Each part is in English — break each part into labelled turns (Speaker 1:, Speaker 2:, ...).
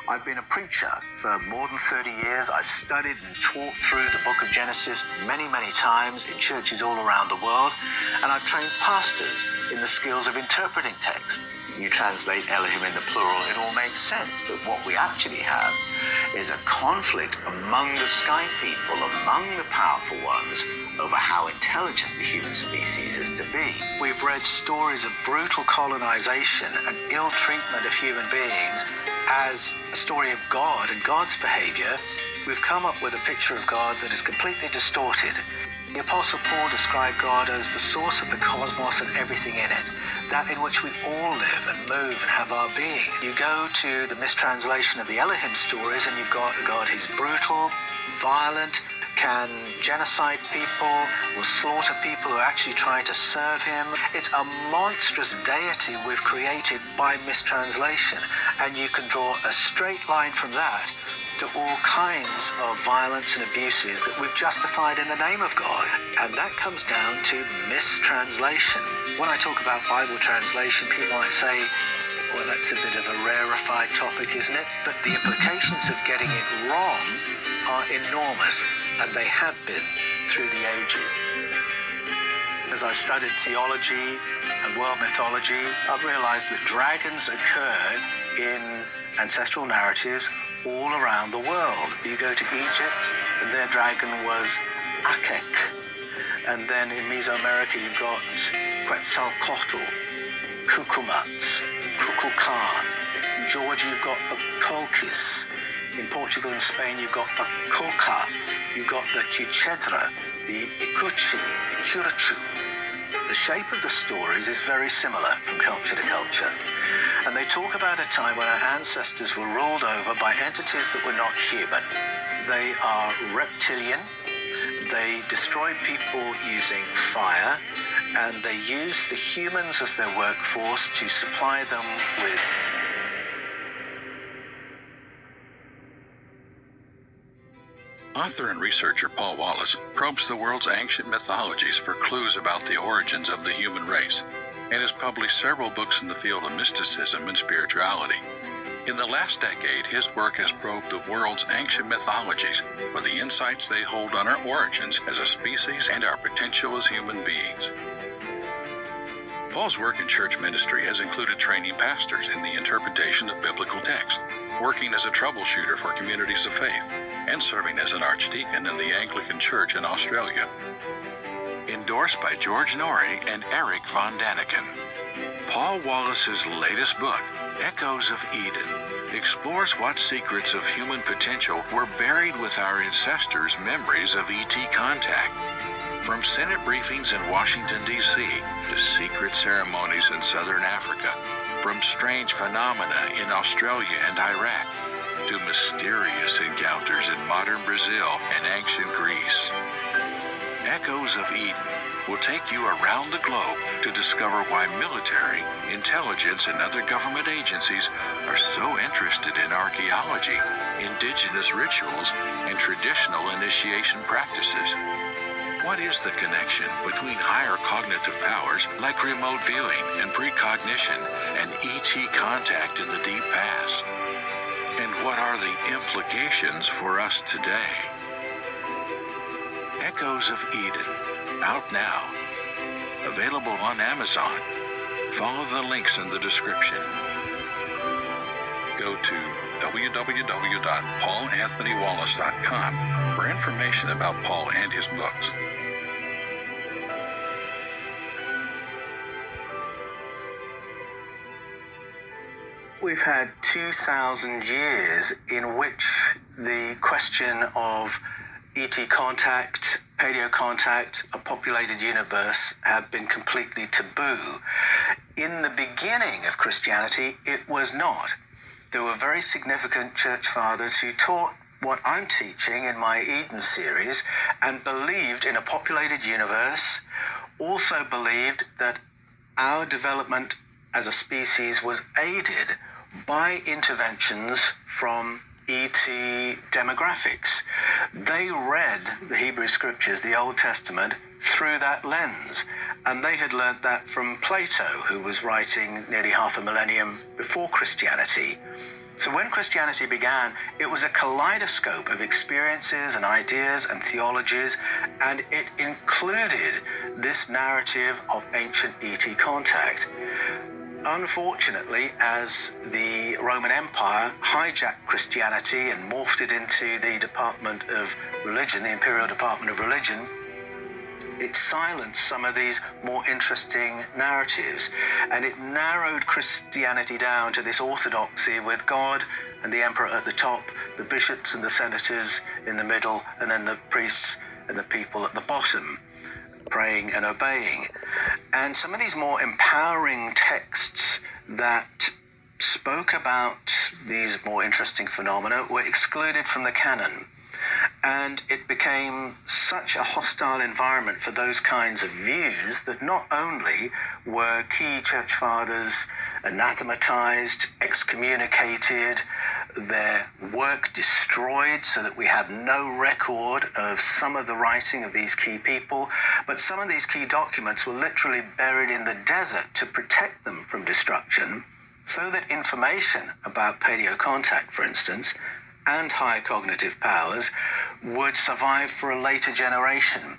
Speaker 1: I've been a preacher for more than 30 years. I've studied and taught through the book of Genesis many, many times in churches all around the world, and I've trained pastors in the skills of interpreting text. You translate Elohim in the plural, it all makes sense. But what we actually have is a conflict among the sky people, among the powerful ones, over how intelligent the human species is to be. We've read stories of brutal colonization and ill treatment of human beings as a story of God and God's behavior. We've come up with a picture of God that is completely distorted. The Apostle Paul described God as the source of the cosmos and everything in it, that in which we all live and move and have our being. You go to the mistranslation of the Elohim stories and you've got a God who's brutal, violent, can genocide people, will slaughter people who are actually trying to serve him. It's a monstrous deity we've created by mistranslation, and you can draw a straight line from that to all kinds of violence and abuses that we've justified in the name of God. And that comes down to mistranslation. When I talk about Bible translation, people might say, well, that's a bit of a rarefied topic, isn't it? But the implications of getting it wrong are enormous, and they have been through the ages. As I've studied theology and world mythology, I've realized that dragons occur in ancestral narratives all around the world. You go to Egypt, and their dragon was Akek. And then in Mesoamerica, you've got Quetzalcoatl, Cucumatz, Kukulkan. In Georgia, you've got the Colchis. In Portugal and Spain, you've got the Coca. You've got the Cuchedra, the Ikuchi, the Curachu. The shape of the stories is very similar from culture to culture. And they talk about a time when our ancestors were ruled over by entities that were not human. They are reptilian. They destroy people using fire, and they use the humans as their workforce to supply them with
Speaker 2: Author and researcher Paul Wallace probes the world's ancient mythologies for clues about the origins of the human race, and has published several books in the field of mysticism and spirituality. In the last decade, his work has probed the world's ancient mythologies for the insights they hold on our origins as a species and our potential as human beings. Paul's work in church ministry has included training pastors in the interpretation of biblical text, working as a troubleshooter for communities of faith, and serving as an archdeacon in the Anglican Church in Australia. Endorsed by George Norrie and Eric von Daniken, Paul Wallace's latest book, Echoes of Eden, explores what secrets of human potential were buried with our ancestors' memories of ET contact. From Senate briefings in Washington, D.C., to secret ceremonies in Southern Africa, from strange phenomena in Australia and Iraq, to mysterious encounters in modern Brazil and ancient Greece. Echoes of Eden will take you around the globe to discover why military, intelligence, and other government agencies are so interested in archaeology, indigenous rituals, and traditional initiation practices. What is the connection between higher cognitive powers like remote viewing and precognition and ET contact in the deep past? And what are the implications for us today? Echoes of Eden, out now. Available on Amazon. Follow the links in the description. Go to www.paulanthonywallace.com for information about Paul and his books.
Speaker 1: We've had 2,000 years in which the question of ET contact, paleo contact, a populated universe have been completely taboo. In the beginning of Christianity, it was not. There were very significant church fathers who taught what I'm teaching in my Eden series and believed in a populated universe, also believed that our development as a species was aided by interventions from ET demographics. They read the Hebrew Scriptures, the Old Testament, through that lens. And they had learnt that from Plato, who was writing nearly half a millennium before Christianity. So when Christianity began, it was a kaleidoscope of experiences and ideas and theologies, and it included this narrative of ancient ET contact. Unfortunately, as the Roman Empire hijacked Christianity and morphed it into the Department of Religion, the Imperial Department of Religion, it silenced some of these more interesting narratives, and it narrowed Christianity down to this orthodoxy with God and the emperor at the top, the bishops and the senators in the middle, and then the priests and the people at the bottom, praying and obeying. And some of these more empowering texts that spoke about these more interesting phenomena were excluded from the canon. And it became such a hostile environment for those kinds of views that not only were key church fathers anathematized, excommunicated, their work destroyed so that we have no record of some of the writing of these key people, but some of these key documents were literally buried in the desert to protect them from destruction, so that information about paleocontact, for instance, and higher cognitive powers would survive for a later generation.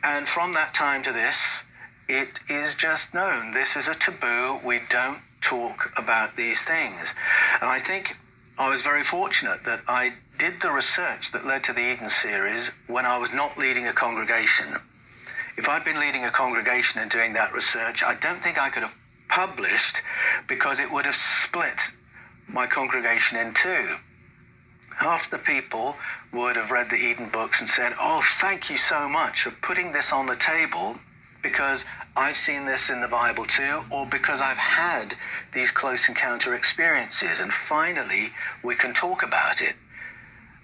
Speaker 1: And from that time to this, it is just known this is a taboo. We don't talk about these things. And I think I was very fortunate that I did the research that led to the Eden series when I was not leading a congregation. If I'd been leading a congregation and doing that research, I don't think I could have published, because it would have split my congregation in two. Half the people would have read the Eden books and said, "Oh, thank you so much for putting this on the table, because I've seen this in the Bible too, or because I've had these close encounter experiences, and finally we can talk about it."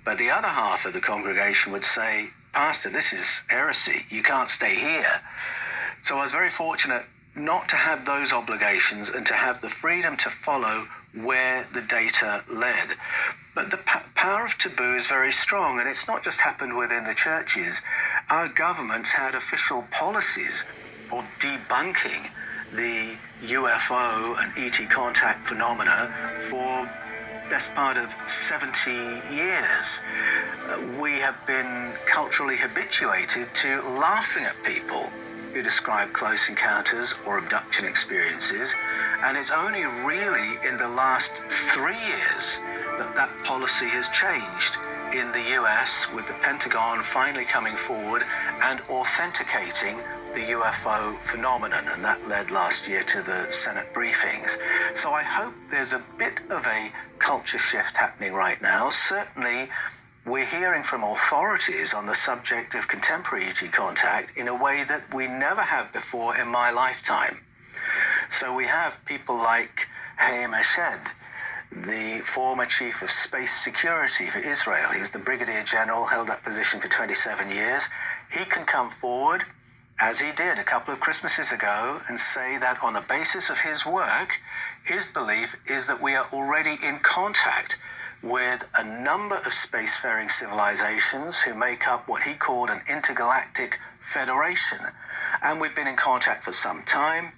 Speaker 1: But the other half of the congregation would say, "Pastor, this is heresy. You can't stay here." So I was very fortunate not to have those obligations and to have the freedom to follow where the data led. But the power of taboo is very strong, and it's not just happened within the churches. Our governments had official policies of debunking the UFO and ET contact phenomena for best part of 70 years. We have been culturally habituated to laughing at people who describe close encounters or abduction experiences, and it's only really in the last 3 years that that policy has changed in the US, with the Pentagon finally coming forward and authenticating the UFO phenomenon, and that led last year to the Senate briefings. So I hope there's a bit of a culture shift happening right now. Certainly we're hearing from authorities on the subject of contemporary ET contact in a way that we never have before in my lifetime. So we have people like Haim Eshed, the former chief of space security for Israel. He was the brigadier general, held that position for 27 years. He can come forward, as he did a couple of Christmases ago, and say that on the basis of his work, his belief is that we are already in contact with a number of spacefaring civilizations who make up what he called an intergalactic federation. And we've been in contact for some time,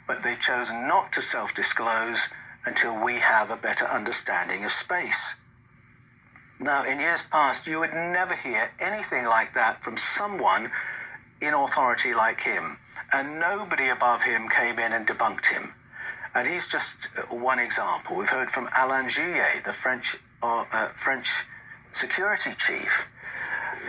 Speaker 1: but they've chosen not to self-disclose until we have a better understanding of space. Now, in years past, you would never hear anything like that from someone in authority like him, and nobody above him came in and debunked him. And he's just one example. We've heard from Alain Juillet, the French security chief,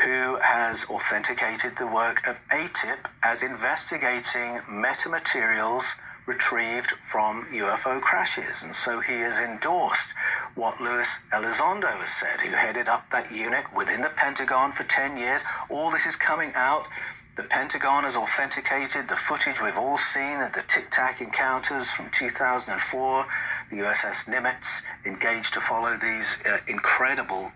Speaker 1: who has authenticated the work of ATIP as investigating metamaterials retrieved from UFO crashes. And so he has endorsed what Luis Elizondo has said, who headed up that unit within the Pentagon for 10 years. All this is coming out. The Pentagon has authenticated the footage we've all seen of the Tic Tac encounters from 2004. The USS Nimitz engaged to follow these incredible,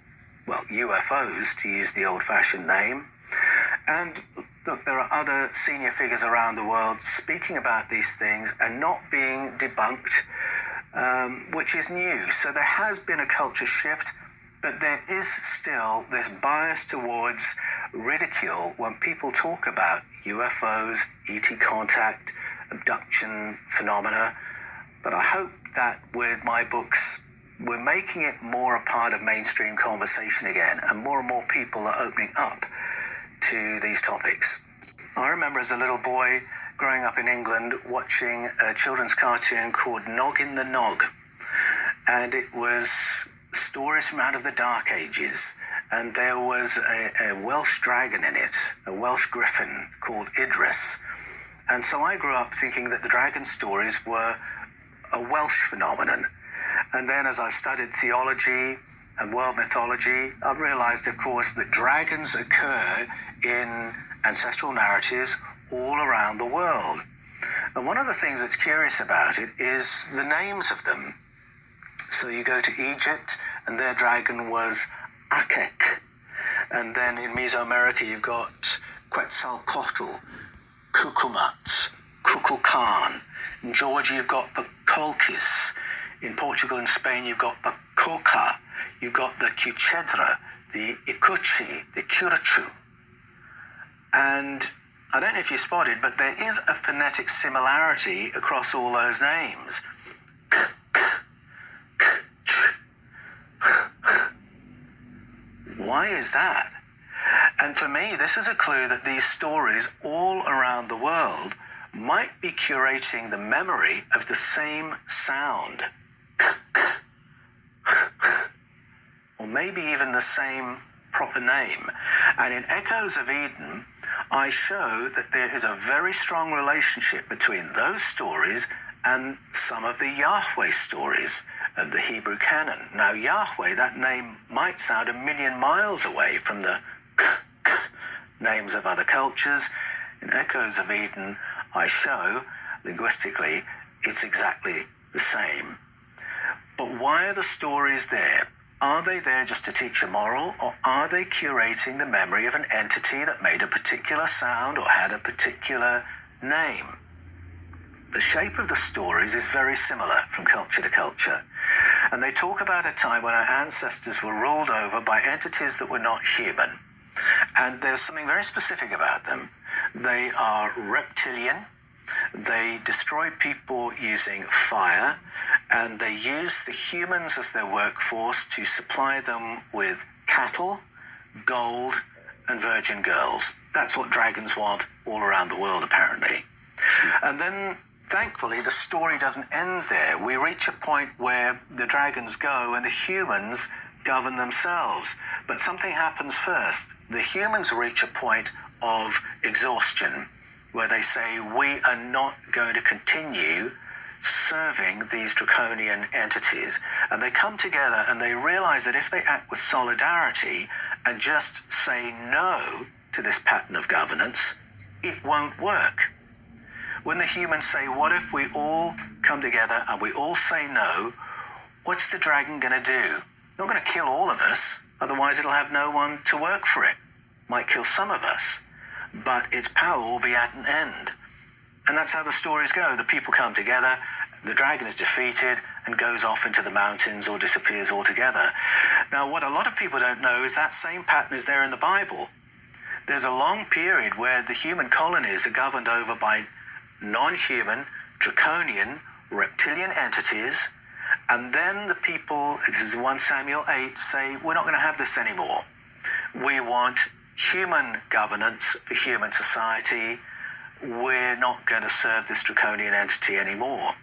Speaker 1: UFOs, to use the old-fashioned name. And look, there are other senior figures around the world speaking about these things and not being debunked, which is new. So there has been a culture shift, but there is still this bias towards ridicule when people talk about UFOs, ET contact, abduction phenomena. But I hope that with my books we're making it more a part of mainstream conversation again, and more people are opening up to these topics. I remember as a little boy growing up in England watching a children's cartoon called Noggin the Nog, and it was stories from out of the Dark Ages, and there was a Welsh dragon in it, a Welsh griffin called Idris. And so I grew up thinking that the dragon stories were a Welsh phenomenon. And then as I've studied theology and world mythology, I've realized, of course, that dragons occur in ancestral narratives all around the world. And one of the things that's curious about it is the names of them. So you go to Egypt, and their dragon was Akek. And then in Mesoamerica, you've got Quetzalcoatl, Cucumat, Kukulkan. In Georgia, you've got the Colchis. In Portugal and Spain, you've got the Coca. You've got the Cuchedra, the Ikuchi, the Curachu. And I don't know if you spotted, but there is a phonetic similarity across all those names. Why is that? And for me, this is a clue that these stories all around the world might be curating the memory of the same sound. Or maybe even the same proper name. And in Echoes of Eden, I show that there is a very strong relationship between those stories and some of the Yahweh stories of the Hebrew canon. Now, Yahweh, that name might sound a million miles away from the names of other cultures. In Echoes of Eden, I show, linguistically, it's exactly the same. But why are the stories there? Are they there just to teach a moral, or are they curating the memory of an entity that made a particular sound or had a particular name? The shape of the stories is very similar from culture to culture. And they talk about a time when our ancestors were ruled over by entities that were not human. And there's something very specific about them. They are reptilian. They destroy people using fire, and they use the humans as their workforce to supply them with cattle, gold, and virgin girls. That's what dragons want all around the world, apparently. And then, thankfully, the story doesn't end there. We reach a point where the dragons go and the humans govern themselves. But something happens first. The humans reach a point of exhaustion, where they say, we are not going to continue serving these draconian entities. And they come together and they realize that if they act with solidarity and just say no to this pattern of governance, it won't work. When the humans say, what if we all come together and we all say no, what's the dragon going to do? Not going to kill all of us, otherwise it'll have no one to work for it. Might kill some of us, but its power will be at an end. And that's how the stories go. The people come together, the dragon is defeated and goes off into the mountains or disappears altogether. Now, what a lot of people don't know is that same pattern is there in the Bible. There's a long period where the human colonies are governed over by non-human, draconian, reptilian entities, and then the people, this is 1 Samuel 8, say, we're not going to have this anymore. We want human governance for human society. We're not going to serve this draconian entity anymore.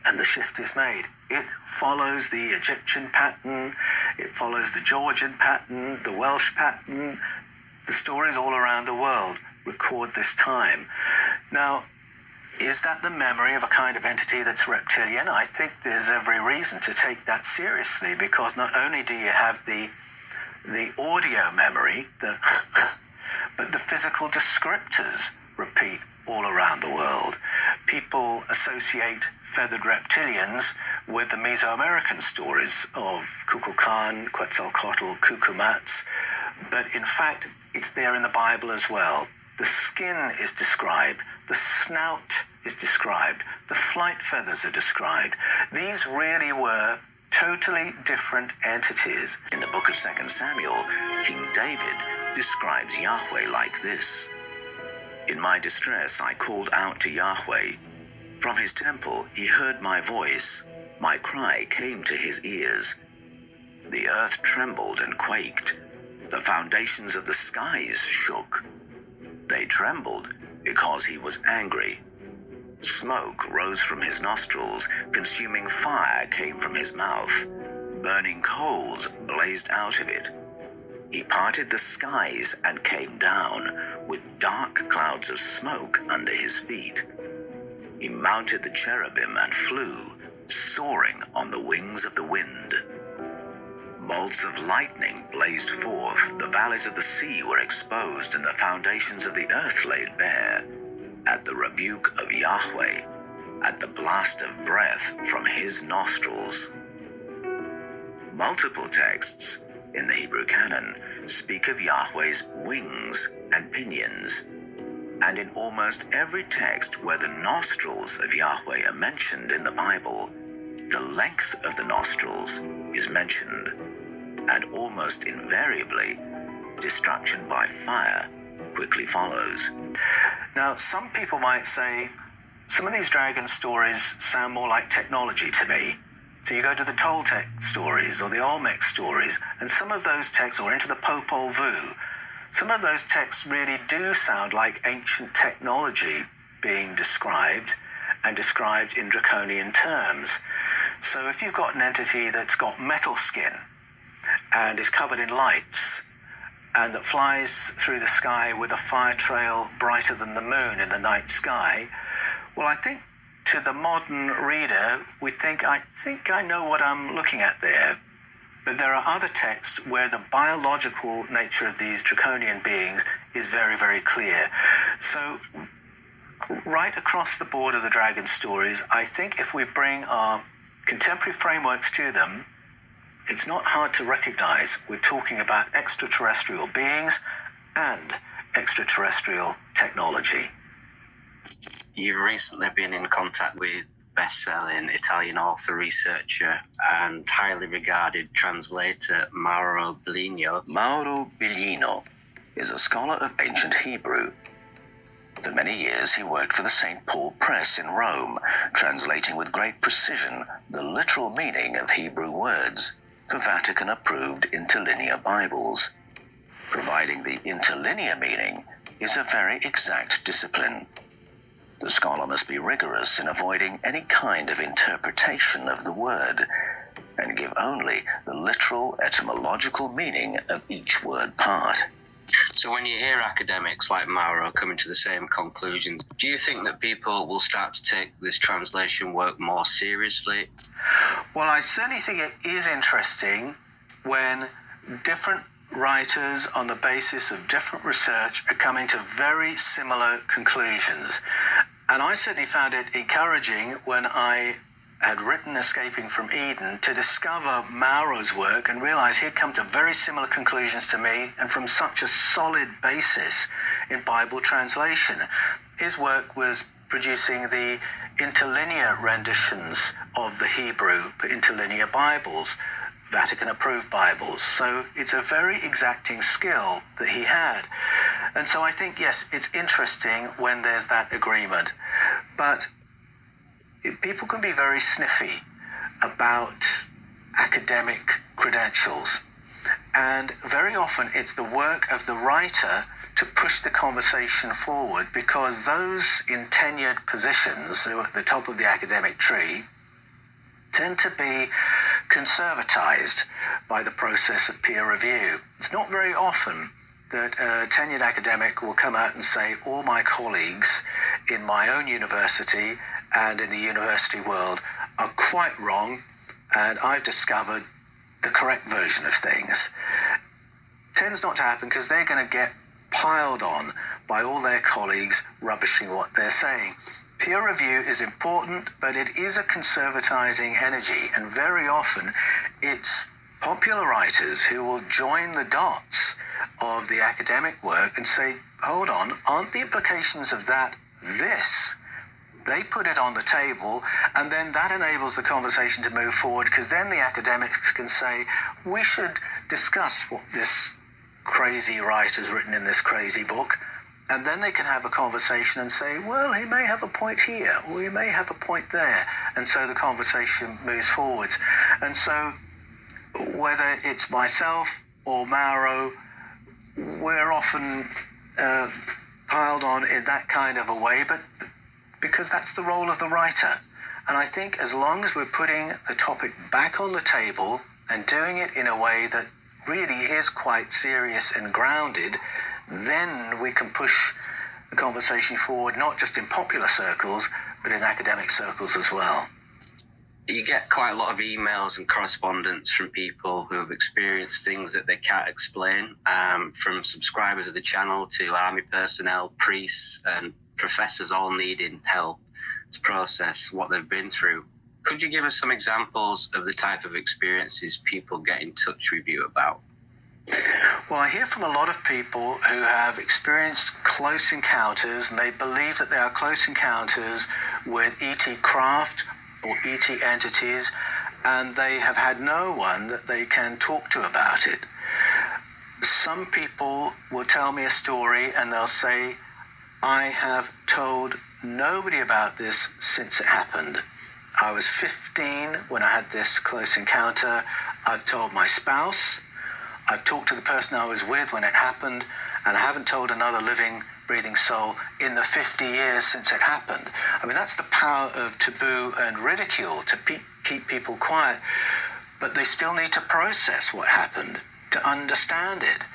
Speaker 1: And the shift is made. It follows the Egyptian pattern, it follows the Georgian pattern, the Welsh pattern. The stories all around the world record this time. Now, is that the memory of a kind of entity that's reptilian? I think there's every reason to take that seriously, because not only do you have the audio memory, but the physical descriptors repeat all around the world. People associate feathered reptilians with the Mesoamerican stories of Kukulkan, Quetzalcoatl, Cucumats, but in fact, it's there in the Bible as well. The skin is described, the snout is described, the flight feathers are described. These really were totally different entities. In the book of 2 Samuel, King David describes Yahweh like this. In my distress, I called out to Yahweh. From his temple, he heard my voice. My cry came to his ears. The earth trembled and quaked. The foundations of the skies shook. They trembled because he was angry. Smoke rose from his nostrils, consuming fire came from his mouth. Burning coals blazed out of it. He parted the skies and came down, with dark clouds of smoke under his feet. He mounted the cherubim and flew, soaring on the wings of the wind. Bolts of lightning blazed forth, the valleys of the sea were exposed, and the foundations of the earth laid bare. At the rebuke of Yahweh, at the blast of breath from his nostrils. Multiple texts in the Hebrew canon speak of Yahweh's wings and pinions, and in almost every text where the nostrils of Yahweh are mentioned in the Bible, the length of the nostrils is mentioned, and almost invariably, destruction by fire quickly follows. Now, some people might say, some of these dragon stories sound more like technology to me. So you go to the Toltec stories or the Olmec stories, and some of those texts, or into the Popol Vuh, some of those texts really do sound like ancient technology being described, and described in draconian terms. So if you've got an entity that's got metal skin and is covered in lights, and that flies through the sky with a fire trail brighter than the moon in the night sky, well, I think to the modern reader, I think I know what I'm looking at there. But there are other texts where the biological nature of these draconian beings is very, very clear. So right across the board of the dragon stories, I think if we bring our contemporary frameworks to them, it's not hard to recognize we're talking about extraterrestrial beings and extraterrestrial technology.
Speaker 3: You've recently been in contact with best-selling Italian author, researcher, and highly regarded translator Mauro Bellino.
Speaker 1: Mauro Bellino is a scholar of ancient Hebrew. For many years, he worked for the St. Paul Press in Rome, translating with great precision the literal meaning of Hebrew words for Vatican-approved interlinear Bibles. Providing the interlinear meaning is a very exact discipline. The scholar must be rigorous in avoiding any kind of interpretation of the word, and give only the literal etymological meaning of each word part.
Speaker 3: So when you hear academics like Mauro coming to the same conclusions, do you think that people will start to take this translation work more seriously?
Speaker 1: Well, I certainly think it is interesting when different writers on the basis of different research are coming to very similar conclusions. And I certainly found it encouraging when I had written Escaping from Eden to discover Mauro's work and realize he'd come to very similar conclusions to me, and from such a solid basis in Bible translation. His work was producing the interlinear renditions of the Hebrew for interlinear Bibles, Vatican-approved Bibles. So it's a very exacting skill that he had. And so I think, yes, it's interesting when there's that agreement. But people can be very sniffy about academic credentials. And very often it's the work of the writer to push the conversation forward, because those in tenured positions, who are at the top of the academic tree, tend to be conservatized by the process of peer review. It's not very often that a tenured academic will come out and say, all my colleagues in my own university and in the university world are quite wrong, and I've discovered the correct version of things. Tends not to happen because they're going to get piled on by all their colleagues rubbishing what they're saying. Peer review is important, but it is a conservatizing energy, and very often it's popular writers who will join the dots of the academic work and say, hold on, aren't the implications of that this? They put it on the table, and then that enables the conversation to move forward, because then the academics can say, we should discuss what this crazy writer's written in this crazy book, And then they can have a conversation and say, well, he may have a point here, or he may have a point there. And so the conversation moves forwards. And so whether it's myself or Mauro, we're often piled on in that kind of a way, but because that's the role of the writer. And I think as long as we're putting the topic back on the table and doing it in a way that really is quite serious and grounded, then we can push the conversation forward, not just in popular circles, but in academic circles as well.
Speaker 3: You get quite a lot of emails and correspondence from people who have experienced things that they can't explain, from subscribers of the channel to army personnel, priests and professors all needing help to process what they've been through. Could you give us some examples of the type of experiences people get in touch with you about?
Speaker 1: Well, I hear from a lot of people who have experienced close encounters, and they believe that they are close encounters with ET craft or ET entities, and they have had no one that they can talk to about it. Some people will tell me a story and they'll say, I have told nobody about this since it happened. I was 15 when I had this close encounter. I've told my spouse. I've talked to the person I was with when it happened, and I haven't told another living, breathing soul in the 50 years since it happened. I mean, that's the power of taboo and ridicule, to keep people quiet, but they still need to process what happened, to understand it.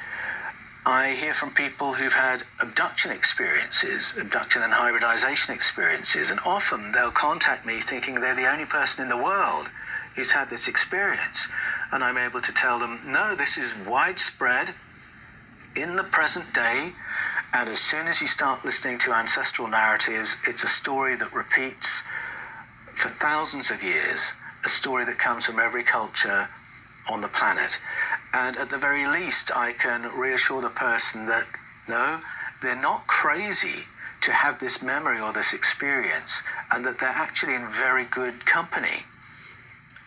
Speaker 1: I hear from people who've had abduction experiences, abduction and hybridization experiences, and often they'll contact me thinking they're the only person in the world who's had this experience. And I'm able to tell them, no, this is widespread in the present day. And as soon as you start listening to ancestral narratives, it's a story that repeats for thousands of years, a story that comes from every culture on the planet. And at the very least, I can reassure the person that, no, they're not crazy to have this memory or this experience, and that they're actually in very good company.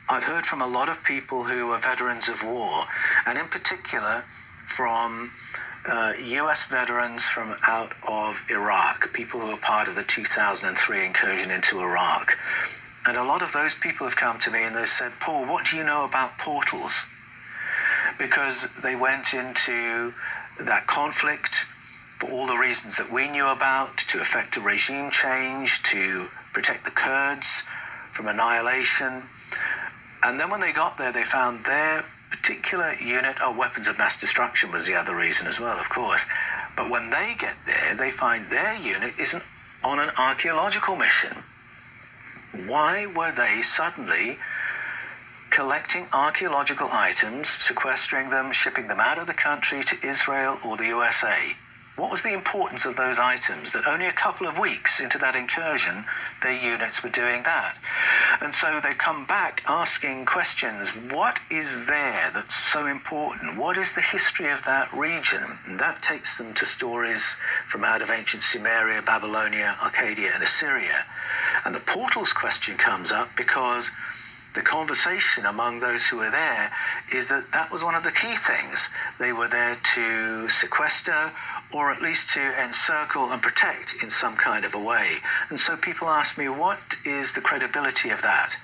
Speaker 1: I've heard from a lot of people who are veterans of war, and in particular from US veterans from out of Iraq, people who were part of the 2003 incursion into Iraq. And a lot of those people have come to me and they've said, Paul, what do you know about portals? Because they went into that conflict for all the reasons that we knew about, to effect a regime change, to protect the Kurds from annihilation. And then when they got there, they found their particular unit, weapons of mass destruction was the other reason as well, of course. But when they get there, they find their unit isn't on an archaeological mission. Why were they suddenly collecting archaeological items, sequestering them, shipping them out of the country to Israel or the USA? What was the importance of those items that only a couple of weeks into that incursion, their units were doing that? And so they come back asking questions. What is there that's so important? What is the history of that region? And that takes them to stories from out of ancient Sumeria, Babylonia, Arcadia, and Assyria. And the portals question comes up because the conversation among those who were there is that that was one of the key things. They were there to sequester, or at least to encircle and protect in some kind of a way. And so people ask me, what is the credibility of that?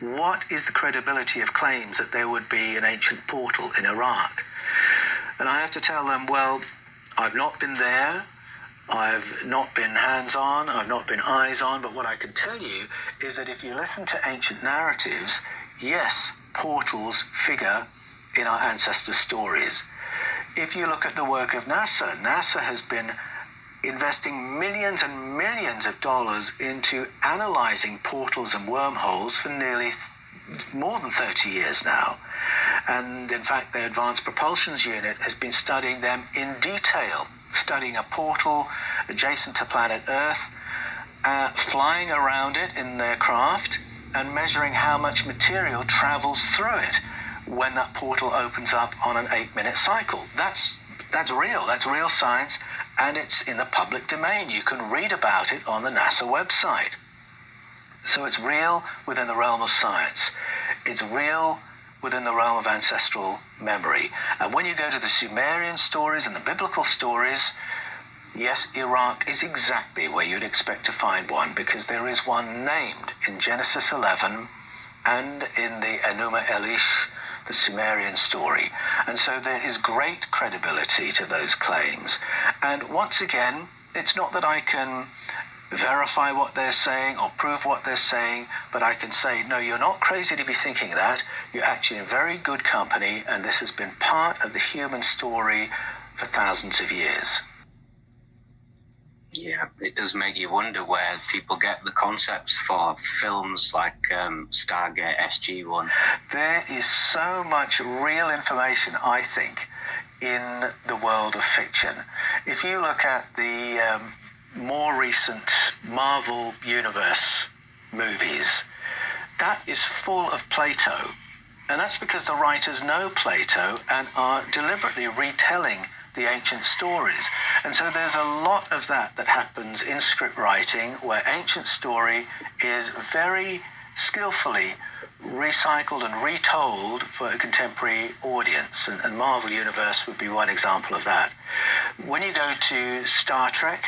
Speaker 1: What is the credibility of claims that there would be an ancient portal in Iraq? And I have to tell them, well, I've not been there, I've not been hands-on, I've not been eyes-on, but what I can tell you is that if you listen to ancient narratives, yes, portals figure in our ancestors' stories. If you look at the work of NASA, NASA has been investing millions and millions of dollars into analyzing portals and wormholes for nearly more than 30 years now. And in fact, the Advanced Propulsion Unit has been studying them in detail, studying a portal adjacent to planet Earth, flying around it in their craft and measuring how much material travels through it when that portal opens up on an 8-minute cycle. That's real science, and it's in the public domain. You can read about it on the NASA website. So it's real within the realm of science. It's real within the realm of ancestral memory. And when you go to the Sumerian stories and the biblical stories, Yes, Iraq is exactly where you'd expect to find one, because there is one named in Genesis 11 and in the Enuma Elish, the Sumerian story. And so there is great credibility to those claims. And once again, it's not that I can verify what they're saying or prove what they're saying, but I can say, no, you're not crazy to be thinking that. You're actually in very good company, and this has been part of the human story for thousands of years.
Speaker 3: Yeah, it does make you wonder where people get the concepts for films like Stargate SG-1.
Speaker 1: There is so much real information, I think, in the world of fiction. If you look at the more recent Marvel Universe movies, that is full of Plato. And that's because the writers know Plato and are deliberately retelling the ancient stories. And so there's a lot of that happens in script writing, where ancient story is very skillfully recycled and retold for a contemporary audience. And Marvel Universe would be one example of that. When you go to Star Trek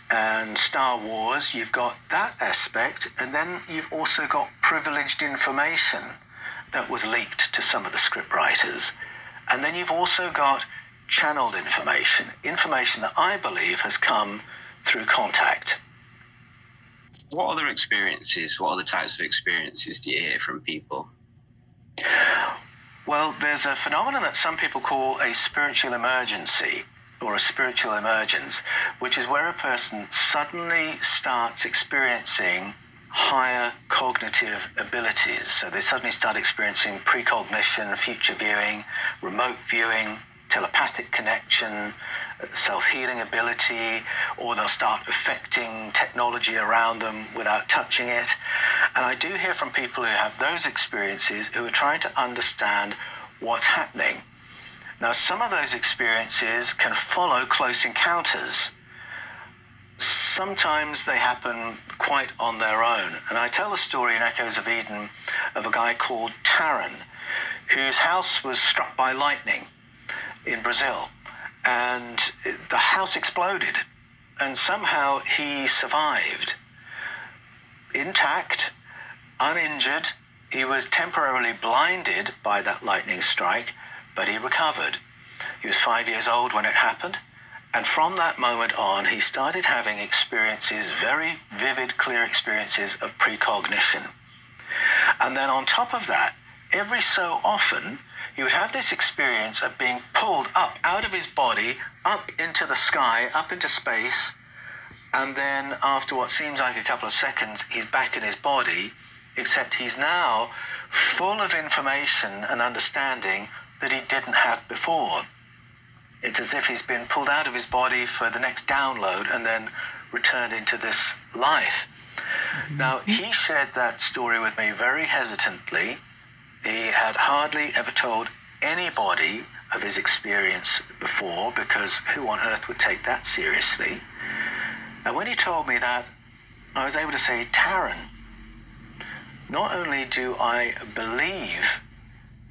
Speaker 1: and Star Wars, you've got that aspect, and then you've also got privileged information that was leaked to some of the script writers. And then you've also got channeled information that I believe has come through contact.
Speaker 3: What other types of experiences do you hear from people?
Speaker 1: Well, there's a phenomenon that some people call a spiritual emergency, or a spiritual emergence, which is where a person suddenly starts experiencing higher cognitive abilities. So they suddenly start experiencing precognition, future viewing, remote viewing, telepathic connection, self-healing ability, or they'll start affecting technology around them without touching it. And I do hear from people who have those experiences who are trying to understand what's happening. Now, some of those experiences can follow close encounters. Sometimes they happen quite on their own. And I tell the story in Echoes of Eden of a guy called Taran, whose house was struck by lightning in Brazil, and the house exploded, and somehow he survived intact, uninjured. He was temporarily blinded by that lightning strike, but he recovered. He was 5 years old when it happened, and from that moment on he started having experiences, very vivid, clear experiences of precognition. And then on top of that, every so often he would have this experience of being pulled up out of his body, up into the sky, up into space, and then after what seems like a couple of seconds, he's back in his body, except he's now full of information and understanding that he didn't have before. It's as if he's been pulled out of his body for the next download and then returned into this life. Now, he shared that story with me very hesitantly. He had hardly ever told anybody of his experience before, because who on earth would take that seriously? And when he told me that, I was able to say, Taran, not only do I believe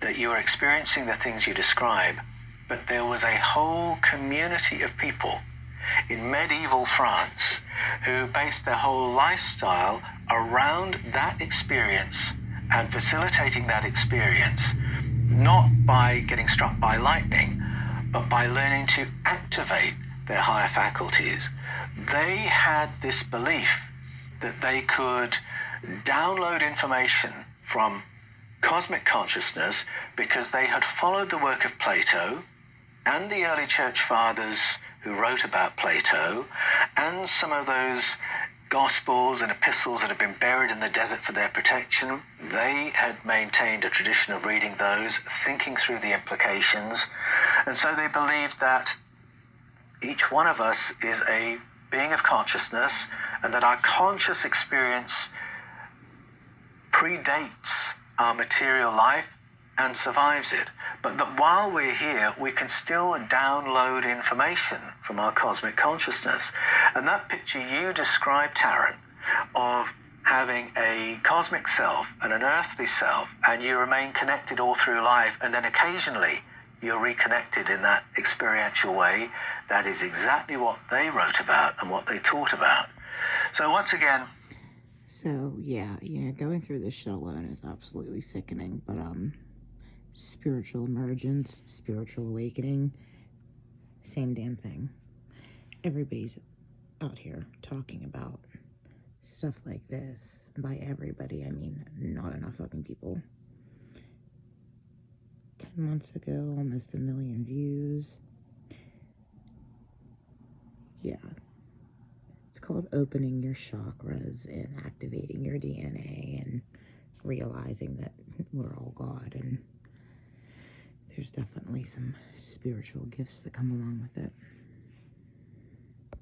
Speaker 1: that you are experiencing the things you describe, but there was a whole community of people in medieval France who based their whole lifestyle around that experience and facilitating that experience, not by getting struck by lightning, but by learning to activate their higher faculties. They had this belief that they could download information from cosmic consciousness because they had followed the work of Plato and the early church fathers who wrote about Plato, and some of those Gospels and epistles that have been buried in the desert for their protection. They had maintained a tradition of reading those, thinking through the implications, and so they believed that each one of us is a being of consciousness, and that our conscious experience predates our material life and survives it, but that while we're here, we can still download information from our cosmic consciousness. And that picture you described, Taran, of having a cosmic self and an earthly self, and you remain connected all through life, and then occasionally you're reconnected in that experiential way. That is exactly what they wrote about and what they taught about. So once again...
Speaker 4: So, yeah, going through this shit alone is absolutely sickening, but, spiritual emergence, spiritual awakening, same damn thing. Everybody's out here talking about stuff like this. By everybody, I mean not enough fucking people. 10 months ago, almost 1 million views. Yeah. It's called opening your chakras and activating your DNA and realizing that we're all God, and there's definitely some spiritual gifts that come along with it.